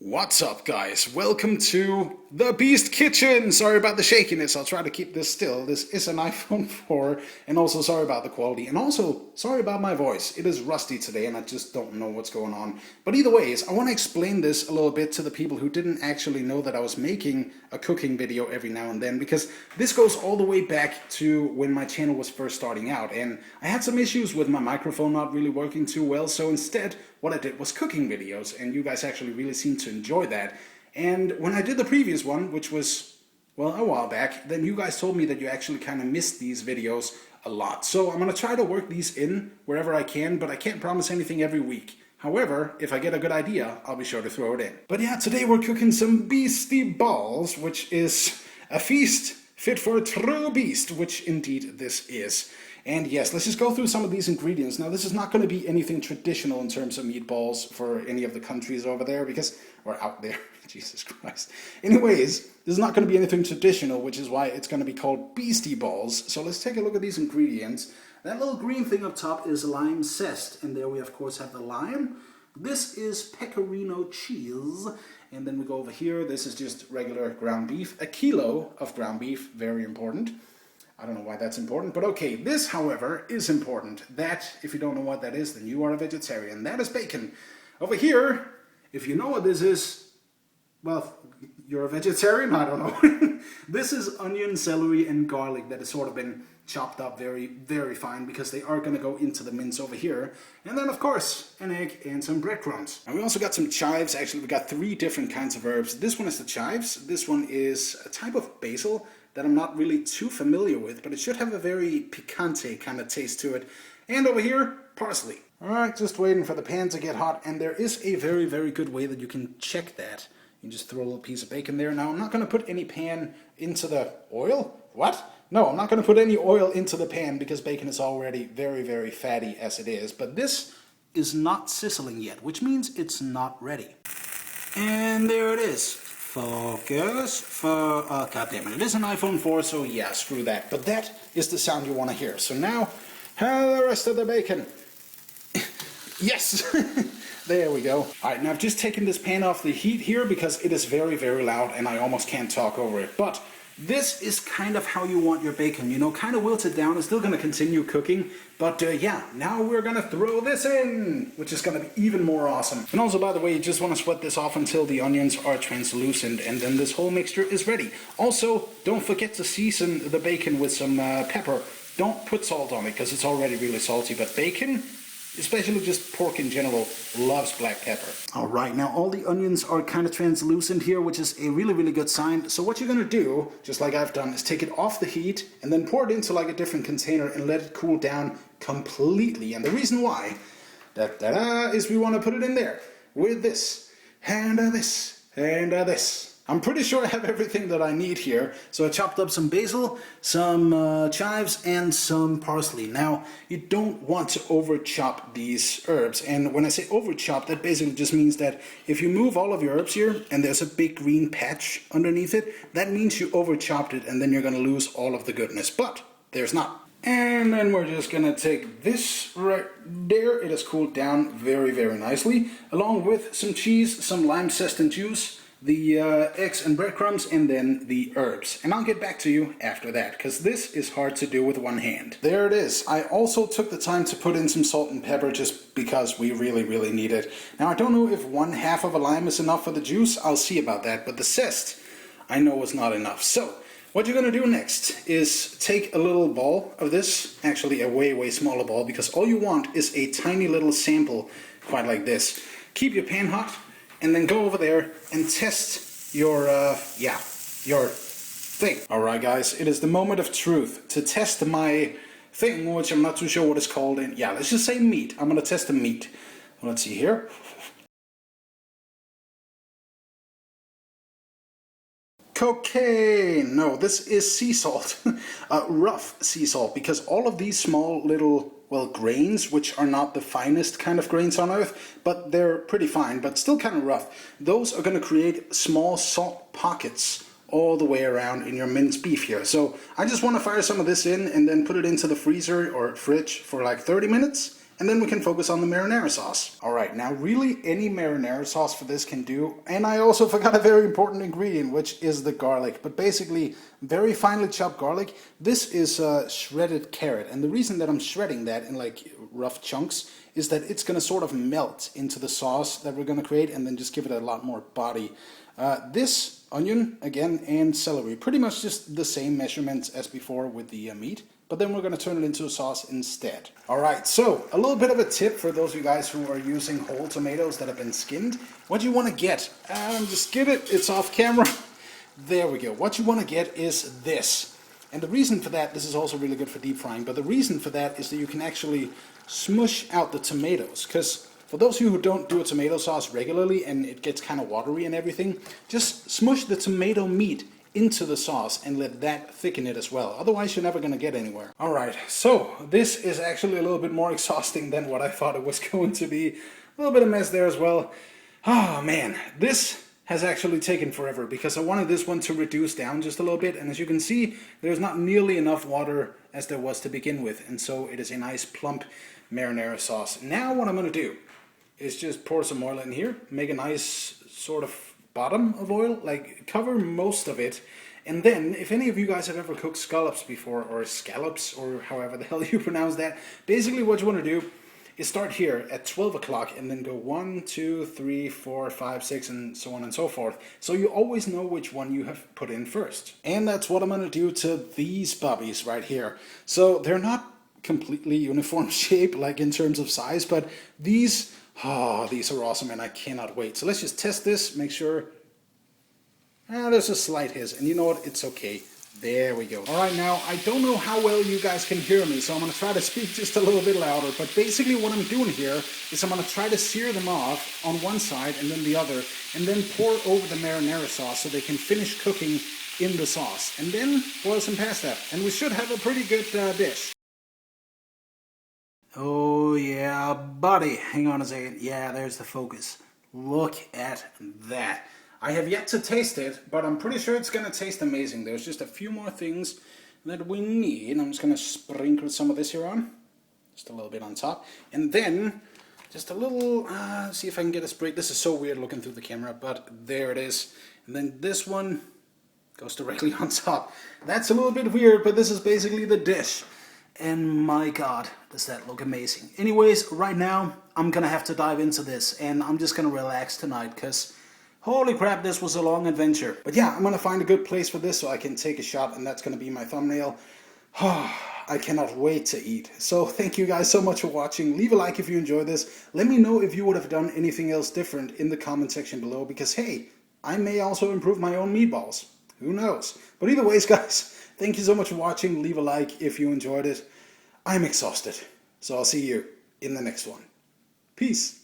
What's up, guys? Welcome to the Beast Kitchen! Sorry about the shakiness, I'll try to keep this still. This is an iPhone 4, and also sorry about the quality, and also sorry about my voice. It is rusty today, and I just don't know what's going on. But either ways, I want to explain this a little bit to the people who didn't actually know that I was making a cooking video every now and then, because this goes all the way back to when my channel was first starting out, and I had some issues with my microphone not really working too well, so instead what I did was cooking videos, and you guys actually really seemed to enjoy that. And when I did the previous one, which was, well, a while back, then you guys told me that you actually kind of missed these videos a lot. So I'm going to try to work these in wherever I can, but I can't promise anything every week. However, if I get a good idea, I'll be sure to throw it in. But yeah, today we're cooking some Beasty balls, which is a feast fit for a true beast, which indeed this is. And yes, let's just go through some of these ingredients. Now, this is not going to be anything traditional in terms of meatballs for any of the countries over there, because, or out there, Jesus Christ. Anyways, this is not going to be anything traditional, which is why it's going to be called Beasty balls. So let's take a look at these ingredients. That little green thing up top is lime zest, and there we of course have the lime. This is pecorino cheese, and then we go over here. This is just regular ground beef, a kilo of ground beef, very important. I don't know why that's important, but okay, this, however, is important. That, if you don't know what that is, then you are a vegetarian. That is bacon. Over here, if you know what this is, well, you're a vegetarian? I don't know. This is onion, celery, and garlic that has sort of been chopped up very, very fine, because they are going to go into the mince over here. And then, of course, an egg and some breadcrumbs. And we also got some chives. Actually, we got 3 different kinds of herbs. This one is the chives. This one is a type of basil that I'm not really too familiar with, but it should have a very picante kind of taste to it. And over here, parsley. Alright, just waiting for the pan to get hot, and there is a very, very good way that you can check that. You just throw a little piece of bacon there. Now, I'm not going to put any pan into the oil. What? No, I'm not going to put any oil into the pan because bacon is already very, very fatty as it is. But this is not sizzling yet, which means it's not ready. And there it is. Focus. God damn it is an iPhone 4, so yeah, screw that. But that is the sound you want to hear. So now, the rest of the bacon. Yes! There we go. Alright, now I've just taken this pan off the heat here because it is very, very loud and I almost can't talk over it. But this is kind of how you want your bacon, you know, kind of wilt it down. It's still going to continue cooking, but yeah, now we're going to throw this in, which is going to be even more awesome. And also, by the way, you just want to sweat this off until the onions are translucent, and then this whole mixture is ready. Also, don't forget to season the bacon with some pepper. Don't put salt on it because it's already really salty, but bacon, especially just pork in general, loves black pepper. Alright, now all the onions are kind of translucent here, which is a really, really good sign. So what you're going to do, just like I've done, is take it off the heat and then pour it into like a different container and let it cool down completely. And the reason why, is we want to put it in there with this, and this, and this. I'm pretty sure I have everything that I need here. So I chopped up some basil, some chives, and some parsley. Now, you don't want to over chop these herbs. And when I say over chop, that basically just means that if you move all of your herbs here and there's a big green patch underneath it, that means you over chopped it and then you're going to lose all of the goodness. But there's not. And then we're just going to take this right there. It has cooled down very, very nicely, along with some cheese, some lime zest and juice, the eggs and breadcrumbs, and then the herbs. And I'll get back to you after that, because this is hard to do with one hand. There it is. I also took the time to put in some salt and pepper just because we really, really need it. Now, I don't know if 1/2 of a lime is enough for the juice. I'll see about that, but the zest I know is not enough. So what you're going to do next is take a little ball of this, actually a way, way smaller ball, because all you want is a tiny little sample, quite like this. Keep your pan hot, and then go over there and test your thing. Alright guys, it is the moment of truth. To test my thing, which I'm not too sure what it's called, and yeah, let's just say meat. I'm gonna test the meat. Let's see here. Cocaine! No, this is sea salt. Rough sea salt, because all of these small little, well, grains, which are not the finest kind of grains on earth, but they're pretty fine, but still kind of rough. Those are going to create small salt pockets all the way around in your minced beef here. So I just want to fire some of this in and then put it into the freezer or fridge for like 30 minutes, And then we can focus on the marinara sauce. Alright, now really any marinara sauce for this can do. And I also forgot a very important ingredient, which is the garlic. But basically, very finely chopped garlic. This is shredded carrot. And the reason that I'm shredding that in like rough chunks is that it's going to sort of melt into the sauce that we're going to create and then just give it a lot more body. This onion, again, and celery, pretty much just the same measurements as before with the meat. But then we're going to turn it into a sauce instead. Alright, so a little bit of a tip for those of you guys who are using whole tomatoes that have been skinned. What you want to get, just get it, it's off camera. There we go. What you want to get is this. And the reason for that, this is also really good for deep frying, but the reason for that is that you can actually smush out the tomatoes. Because for those of you who don't do a tomato sauce regularly and it gets kind of watery and everything, just smush the tomato meat into the sauce and let that thicken it as well. Otherwise you're never going to get anywhere. Alright, so this is actually a little bit more exhausting than what I thought it was going to be. A little bit of mess there as well. Oh man, this has actually taken forever because I wanted this one to reduce down just a little bit, and as you can see there's not nearly enough water as there was to begin with, and so it is a nice plump marinara sauce. Now what I'm going to do is just pour some oil in here, make a nice sort of bottom of oil, like cover most of it, and then if any of you guys have ever cooked scallops before, or scallops, or however the hell you pronounce that, basically what you want to do is start here at 12 o'clock and then go 1, 2, 3, 4, 5, 6 and so on and so forth, so you always know which one you have put in first. And that's what I'm going to do to these puppies right here. So they're not completely uniform shape like in terms of size, but these are awesome and I cannot wait. So let's just test this, make sure. There's a slight hiss, and you know what, it's okay. There we go. Alright, now I don't know how well you guys can hear me, so I'm going to try to speak just a little bit louder, but basically what I'm doing here is I'm going to try to sear them off on one side and then the other, and then pour over the marinara sauce so they can finish cooking in the sauce, and then boil some pasta, and we should have a pretty good dish. Oh yeah, buddy. Hang on a second. Yeah, there's the focus. Look at that. I have yet to taste it, but I'm pretty sure it's going to taste amazing. There's just a few more things that we need. I'm just going to sprinkle some of this here on. Just a little bit on top. And then, just a little, see if I can get a sprig. This is so weird looking through the camera, but there it is. And then this one goes directly on top. That's a little bit weird, but this is basically the dish. And my god, does that look amazing. Anyways, right now, I'm gonna have to dive into this, and I'm just gonna relax tonight, because holy crap, this was a long adventure. But yeah, I'm gonna find a good place for this so I can take a shot, and that's gonna be my thumbnail. I cannot wait to eat. So thank you guys so much for watching. Leave a like if you enjoyed this. Let me know if you would have done anything else different in the comment section below, because hey, I may also improve my own meatballs. Who knows? But either ways, guys, thank you so much for watching. Leave a like if you enjoyed it. I'm exhausted. So I'll see you in the next one. Peace.